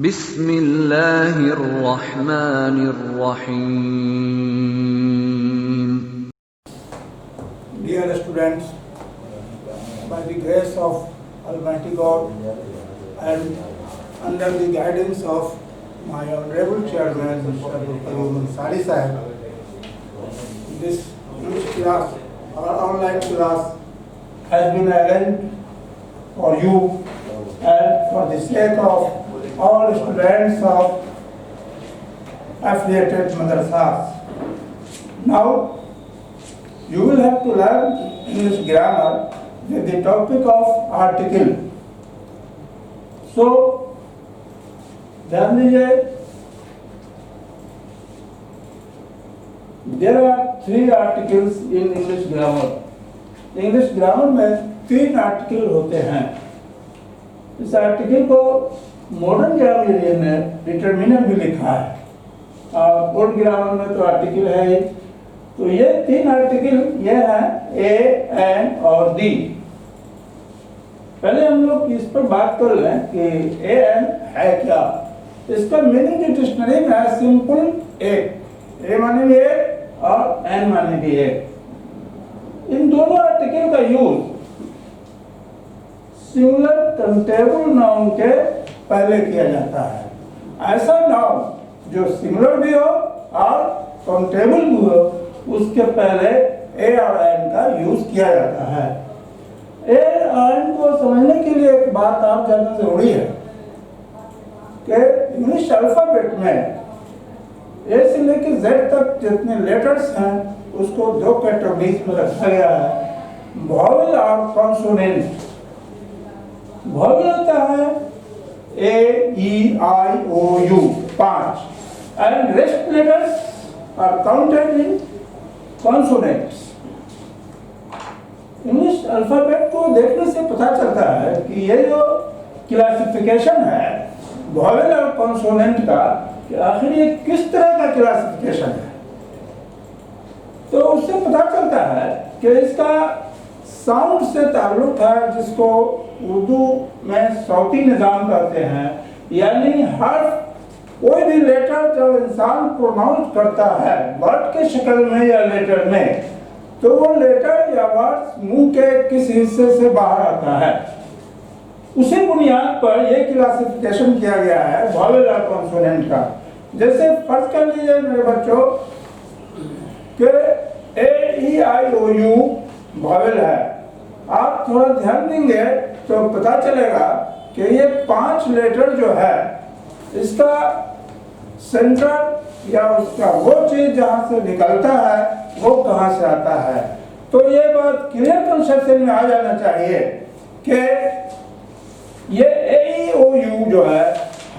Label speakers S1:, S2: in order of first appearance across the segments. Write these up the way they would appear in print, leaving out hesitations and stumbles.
S1: बिस्मिल्लाहिर्रहमानिर्रहीम।
S2: Dear students, by the grace of Almighty God and under the guidance of my honorable chairman, Mr. Qayyum Ansari Sahib, this class, our online class, has been arranged for you and for the sake of all students of affiliated madrasas. Now, you will have to learn English grammar with the topic of article. So, ध्यान दीजिए, there are 3 articles in English grammar. English grammar में 3 article होते हैं. इस article को modern grammar ने determiner भी लिखा है और ओल्ड ग्रामर में तो आर्टिकल है ही. तो ये 3 आर्टिकल ये हैं ए, एन और दी. पहले हम लोग इस पर बात कर लें कि ए एन है क्या. इसका मीनिंग डिक्शनरी में है सिंपल एक. ए माने भी एक और एन माने भी एक. इन दोनों आर्टिकल का यूज सिंगुलर काउंटेबल नाउन के पहले किया जाता है. ऐसा नाउन जो सिंगुलर भी हो और काउंटेबल भी हो उसके पहले ए और एन का यूज किया जाता है. ए और एन को समझने के लिए एक बात आप जानना जरूरी है कि इंग्लिश अल्फाबेट में ए से लेकर जेड तक जितने लेटर्स हैं उसको 2 कैटेगरीज में रखा गया है, वॉवेल और कॉन्सोनेंट. वॉवेल होता है A, E, I, O, U 5 and rest letters are counted in consonants. English alphabet को देखने से पता चलता है कि ये जो क्लासिफिकेशन है वॉवेल और कॉन्सोनेंट का, कि आखिर ये किस तरह का क्लासिफिकेशन है. तो उससे पता चलता है कि इसका साउंड से ताल्लुक है, जिसको उर्दू में सौती निज़ाम कहते हैं. यानी हर कोई भी लेटर जब इंसान प्रोनाउंस करता है वर्ड के शक्ल में या लेटर में, तो वो लेटर या वर्ड मुंह के किस हिस्से से बाहर आता है, उसी बुनियाद पर ये क्लासिफिकेशन किया गया है वॉवेल और कॉन्सोनेंट का. जैसे फर्ज कर लीजिए मेरे बच्चों कि ए, E, I, O, you vowel है. आप थोड़ा ध्यान देंगे तो पता चलेगा कि ये 5 लेटर जो है इसका सेंटर या उसका वो चीज जहां से निकलता है वो कहां से आता है. तो ये बात क्लियर कंसेप्शन में आ जाना चाहिए कि ये ए, ई, ओ, यू जो है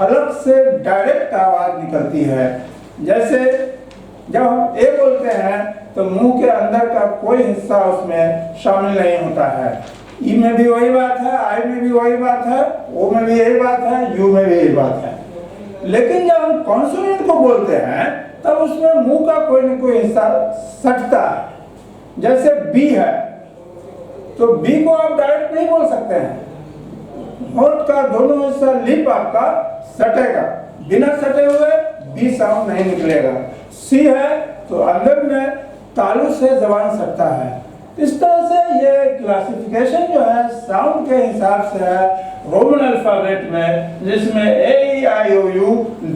S2: हलक से डायरेक्ट आवाज निकलती है. जैसे जब हम ए बोलते हैं तो मुंह के अंदर का कोई हिस्सा उसमें शामिल नहीं होता है. ई में भी वही बात है, आई में भी वही बात है, ओ में भी यही बात है, यू में भी यही बात है. लेकिन जब हम कॉन्सोनेंट को बोलते हैं तब उसमें मुंह का कोई न कोई हिस्सा सटता है. जैसे बी है तो बी को आप डायरेक्ट नहीं बोल सकते हैं. होंठ का दोनों हिस्सा लिप आपका सटेगा, बिना सटे हुए बी साउंड नहीं निकलेगा. सी है तो अंदर में तालु से जबान सटता है. इस तरह से ये क्लासिफिकेशन जो है साउंड के हिसाब से है रोमन अल्फाबेट में, जिसमें ए, E, I, O, you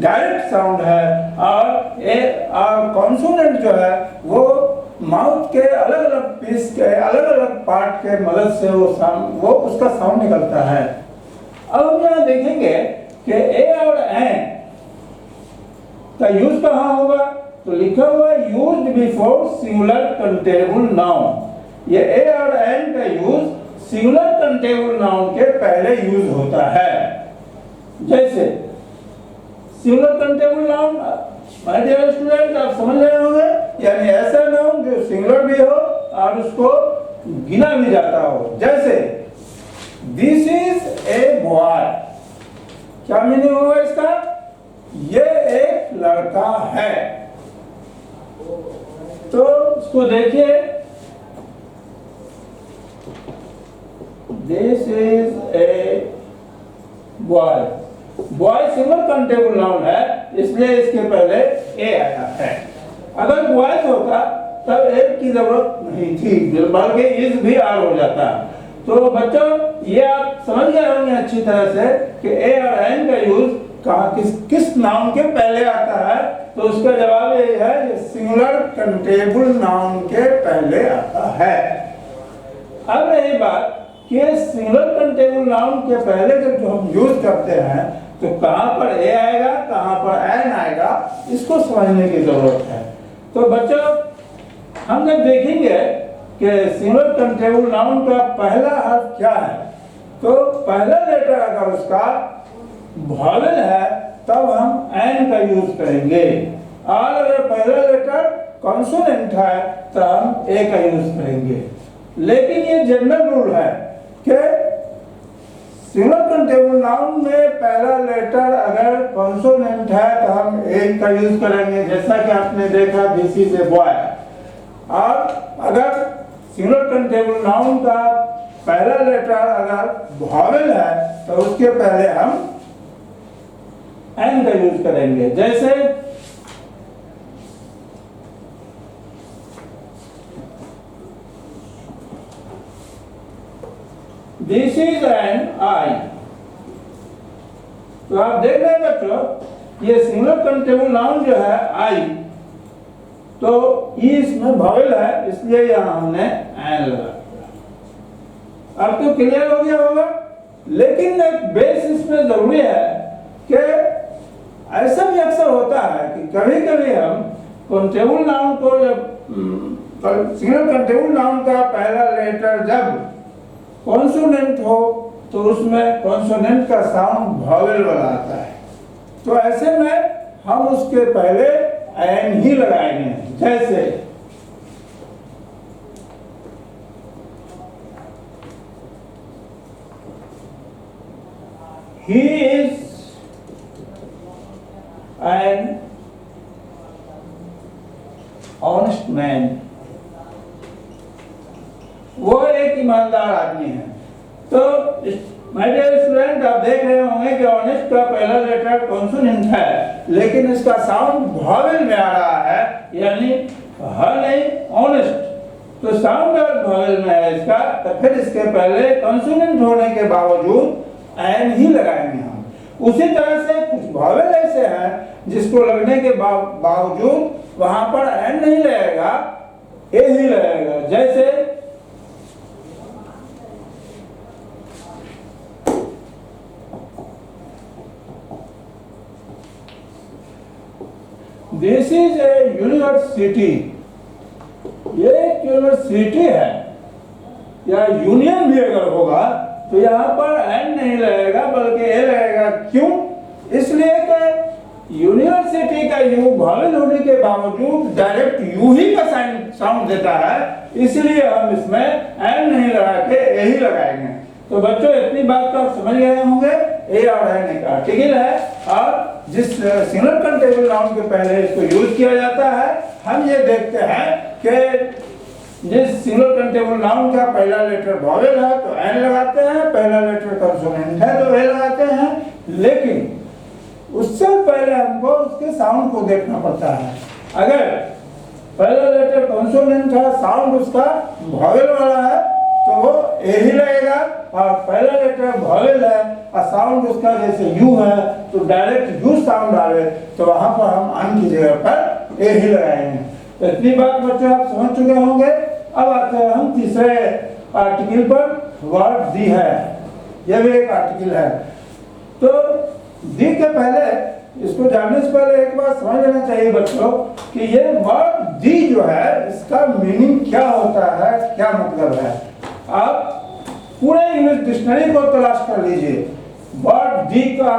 S2: direct sound है और ए और कॉन्सोनेंट जो है वो माउथ के अलग अलग पीस के अलग अलग पार्ट के मदद से वो उसका साउंड निकलता है. अब हम यहाँ देखेंगे कि ए और एन का यूज कहाँ होगा. तो लिखा हुआ है used before singular countable noun. ये ए और एन का यूज सिंगुलर काउंटेबल नाउन के पहले यूज होता है. जैसे singular countable noun my dear student आप समझ रहे होंगे, यानी ऐसा नाउन जो सिंगुलर भी हो और उसको गिना भी जाता हो. जैसे दिस इज ए बॉय. क्या मीनिंग होगा इसका? ये एक लड़का है. तो इसको देखिए, this is a boy. Boy single countable noun है, इसलिए इसके पहले ए आया है। अगर बॉयज होता तब एम की जरूरत नहीं थी, बल्कि इज भी आर हो जाता। तो बच्चों ये आप समझ गए होंगे अच्छी तरह से कि ए और एन का यूज कहाँ किस नाउन के पहले आता है। तो उसका जवाब ये है, ये सिंगुलर काउंटेबल नाउन के पहले आता है। अब रही बात कि सिंगुलर काउंटेबल नाउन के पहले जब जो हम यूज करते हैं तो कहाँ पर ए आएगा, कहाँ पर एन आएगा, इसको समझने की जरूरत है। तो बच्चों हम जब देखेंगे कि सिंगुलर काउंटेबल नाउन का पहला हर्फ क्या है, तो पहला लेटर अगर उसका वॉवेल है तब हम एन का यूज करेंगे, और अगर पहला लेटर कॉन्सोनेंट है तो हम ए का यूज करेंगे। लेकिन ये जनरल रूल है कि सिंगुलर काउंटेबल नाउन में पहला लेटर अगर कॉन्सोनेंट है तो हम ए का यूज करेंगे, जैसा कि आपने देखा दिस इज ए बॉय। और अगर सिंगुलर काउंटेबल नाउन का पहला लेटर अगर वॉवेल है तो उसके पहले हम एन का यूज करेंगे, जैसे दिस इज एन आई। तो आप देख रहे हैं बच्चों, ये सिंगुलर काउंटेबल नाउन जो है आई, तो ई इसमें वॉवेल है, इसलिए यहां हमने एन लगा दिया। अब तो क्लियर हो गया होगा। लेकिन एक बेस इसमें जरूरी है कि ऐसा भी अक्सर होता है कि कभी कभी हम काउंटेबल नाउन को जब सिंगुलर काउंटेबल नाउन का पहला लेटर जब कॉन्सोनेंट हो तो उसमें कॉन्सोनेंट का साउंड वॉवेल वाला आता है। तो ऐसे में हम उसके पहले एन ही लगाएंगे, जैसे he is an honest man. वो एक ईमानदार आदमी है। तो माय डियर स्टूडेंट, आप देख रहे होंगे कि ऑनेस्ट का पहला लेटर कॉन्सोनेंट है, लेकिन इसका साउंड वॉवेल में आ रहा है, यानी ह नहीं ऑनेस्ट। तो साउंड और वॉवेल में है इसका, तो फिर इसके पहले कॉन्सोनेंट होने के बावजूद एन ही लगाएंगे हम। उसी तरह से कुछ वॉवेल ऐसे हैं जिसको लगने के बावजूद वहां पर एन नहीं लगेगा, ए ही लगेगा, जैसे दिस इज ए यूनिवर्सिटी। ये एक यूनिवर्सिटी है, या यूनियन भी अगर होगा तो यहाँ पर एन नहीं लगेगा बल्कि ए लगेगा। क्यों? इसलिए कि यूनिवर्सिटी का यू वॉवेल होने के बावजूद डायरेक्ट यू ही का साउंड देता है, इसलिए हम इसमें एन नहीं लगा के ए ही लगाएंगे। तो बच्चों इतनी बात तो आप समझ गए होंगे, ए और एन एक आर्टिकल है, और जिस सिंगुलर काउंटेबल नाउन के पहले इसको यूज किया जाता है, हम ये देखते हैं कि जिस सिंगुलर काउंटेबल नाउन का पहला लेटर वॉवेल है तो एन लगाते हैं, पहला लेटर कॉन्सोनेंट है तो ए लगाते हैं। लेकिन उससे पहले हमको उसके साउंड को देखना पड़ता है। अगर पहला लेटर कॉन्सोनेंट है, साउंड उसका वॉवेल वाला है, तो वो ए ही लगेगा, और पहला लेटर वॉवेल है और साउंड उसका जैसे यू है तो डायरेक्ट यू साउंड आवे, तो वहां पर हम अन की जगह पर ए ही लगाएंगे। तो इतनी बात बच्चों आप समझ चुके होंगे। अब आते हैं हम तीसरे आर्टिकल पर, वर्ड दी है। यह भी एक आर्टिकल है। तो दी के पहले, इसको जानने से पहले एक बात समझ लेना चाहिए बच्चों कि ये वर्ड दी जो है इसका मीनिंग क्या होता है, क्या मतलब है। आप पूरे इंग्लिश डिक्शनरी को तलाश कर लीजिए, वर्ड दी का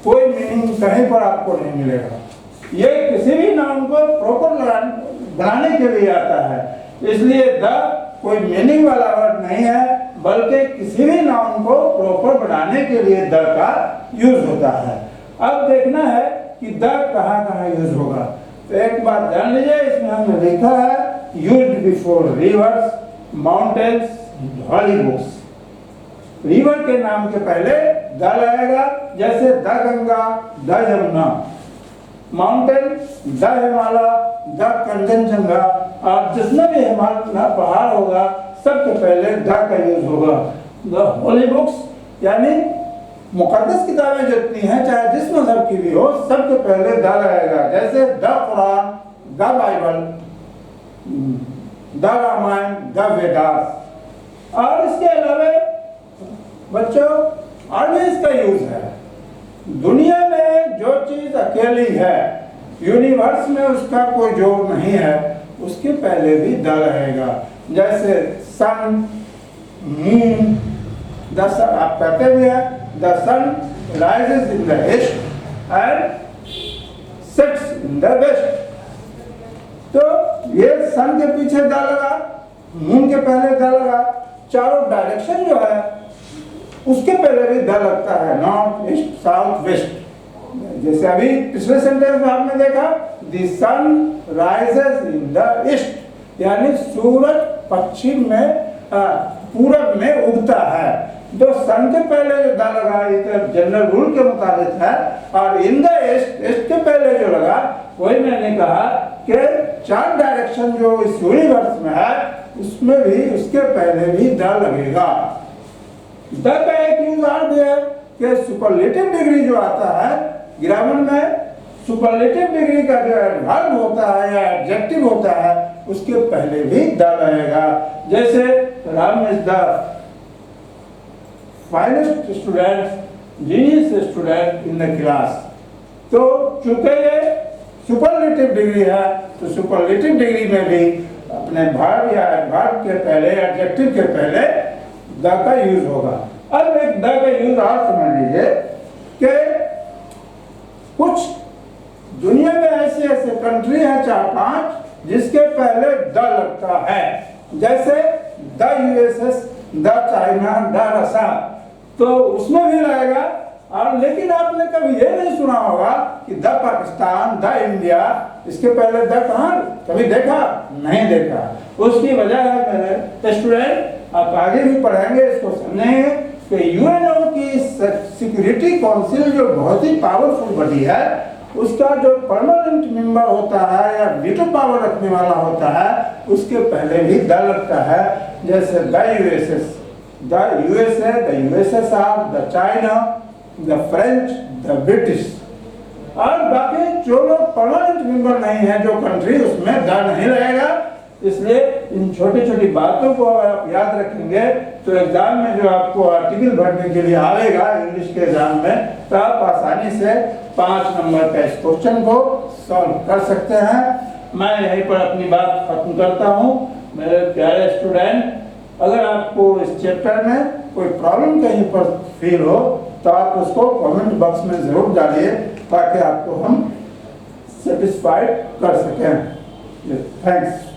S2: कोई मीनिंग कहीं पर आपको नहीं मिलेगा। ये किसी भी नाउन को प्रॉपर बनाने के लिए आता है, इसलिए द कोई मीनिंग वाला वर्ड नहीं है, बल्कि किसी भी नाउन को प्रॉपर बनाने के लिए द का यूज होता है। अब देखना है कि द कहाँ कहाँ यूज होगा। तो एक बात जान लीजिए, इसमें हमने लिखा है यूज्ड बिफोर रिवर्स, माउंटेन्स, हॉली बुक्स। रिवर के नाम के पहले द लगाएगा, जैसे the Ganga, the Yamuna, mountain, the Himalaya, the Kanchenjunga, और जिसमें भी हिमालय पहाड़ होगा सबके पहले द का यूज होगा। द होली बुक्स यानी मुकद्दस किताबें जितनी हैं, चाहे जिस मजहब की भी हो, सबके पहले द लगाएगा, जैसे the Quran, the Bible, the Ramayana, the Vedas. और इसके अलावा बच्चों और भी इसका यूज है। दुनिया में जो चीज अकेली है, यूनिवर्स में उसका कोई जोड़ नहीं है, उसके पहले भी द रहेगा, जैसे सन, मून, द सन, आप कहते भी हैं the sun rises in the east and sets in the west. तो ये सन के पीछे द लगा, मून के पहले द लगा, चारों डायरेक्शन जो है उसके पहले भी द लगता है, नॉर्थ, ईस्ट, साउथ, वेस्ट। जैसे अभी पिछले सेंटेंस में आपने देखा, the sun rises in the east, यानी सूरज पश्चिम में पूरब में उगता है। तो सन के पहले जो द लगा, ये जनरल रूल के मुताबिक है, और इन द ईस्ट, ईस्ट के पहले जो लगा, वही मैंने कहा कि चार डायरेक्शन जो इस यूनिवर्स में है उसमें भी उसके पहले भी द लगेगा। द का एक यूज और भी है कि सुपरलेटिव डिग्री जो आता है ग्रामर में, सुपरलेटिव डिग्री का जो एडवर्ब होता है या एडजेक्टिव होता है उसके पहले भी द लगेगा, जैसे Ram is the finest student, genius student in the class. तो चूंकि ये सुपरलेटिव डिग्री है, तो सुपरलेटिव डिग्री में भी अपने वर्ब या एडवर्ब के पहले, एडजेक्टिव के पहले द का यूज होगा। अब एक द का यूज और समझ लीजिए कि कुछ दुनिया में ऐसे ऐसे कंट्री हैं 4-5 जिसके पहले द लगता है, जैसे the USS, the China, the रसा, तो उसमें भी लगेगा। और लेकिन आपने कभी ये नहीं सुना होगा कि द पाकिस्तान, द इंडिया, इसके पहले द कहाँ कभी देखा? नहीं देखा। उसकी वजह है मेरे स्टूडेंट, आप आगे भी पढ़ेंगे, इसको समझेंगे कि यूएनओ की सिक्योरिटी काउंसिल जो बहुत ही पावरफुल बॉडी है, उसका जो परमानेंट मेंबर होता है या वीटो पावर रखने वाला होता है, उसके पहले भी द लगता है, जैसे the USS, the USA, the USSR, the China, the French, the British. और बाकी जो लोग परमानेंट मेंबर नहीं है, जो कंट्री, उसमें द नहीं रहेगा। इसलिए इन छोटी छोटी बातों को अगर आप याद रखेंगे तो एग्जाम में जो आपको आर्टिकल भरने के लिए आएगा इंग्लिश के एग्जाम में, तो आप आसानी से 5 नंबर का इस क्वेश्चन को सॉल्व कर सकते हैं। मैं यहीं पर अपनी बात खत्म करता हूँ। मेरे प्यारे स्टूडेंट, अगर आपको इस चैप्टर में कोई प्रॉब्लम कहीं पर फील हो तो आप उसको कमेंट बॉक्स में जरूर डालिए, ताकि आपको हम सेटिस्फाइड कर सकें। थैंक्स।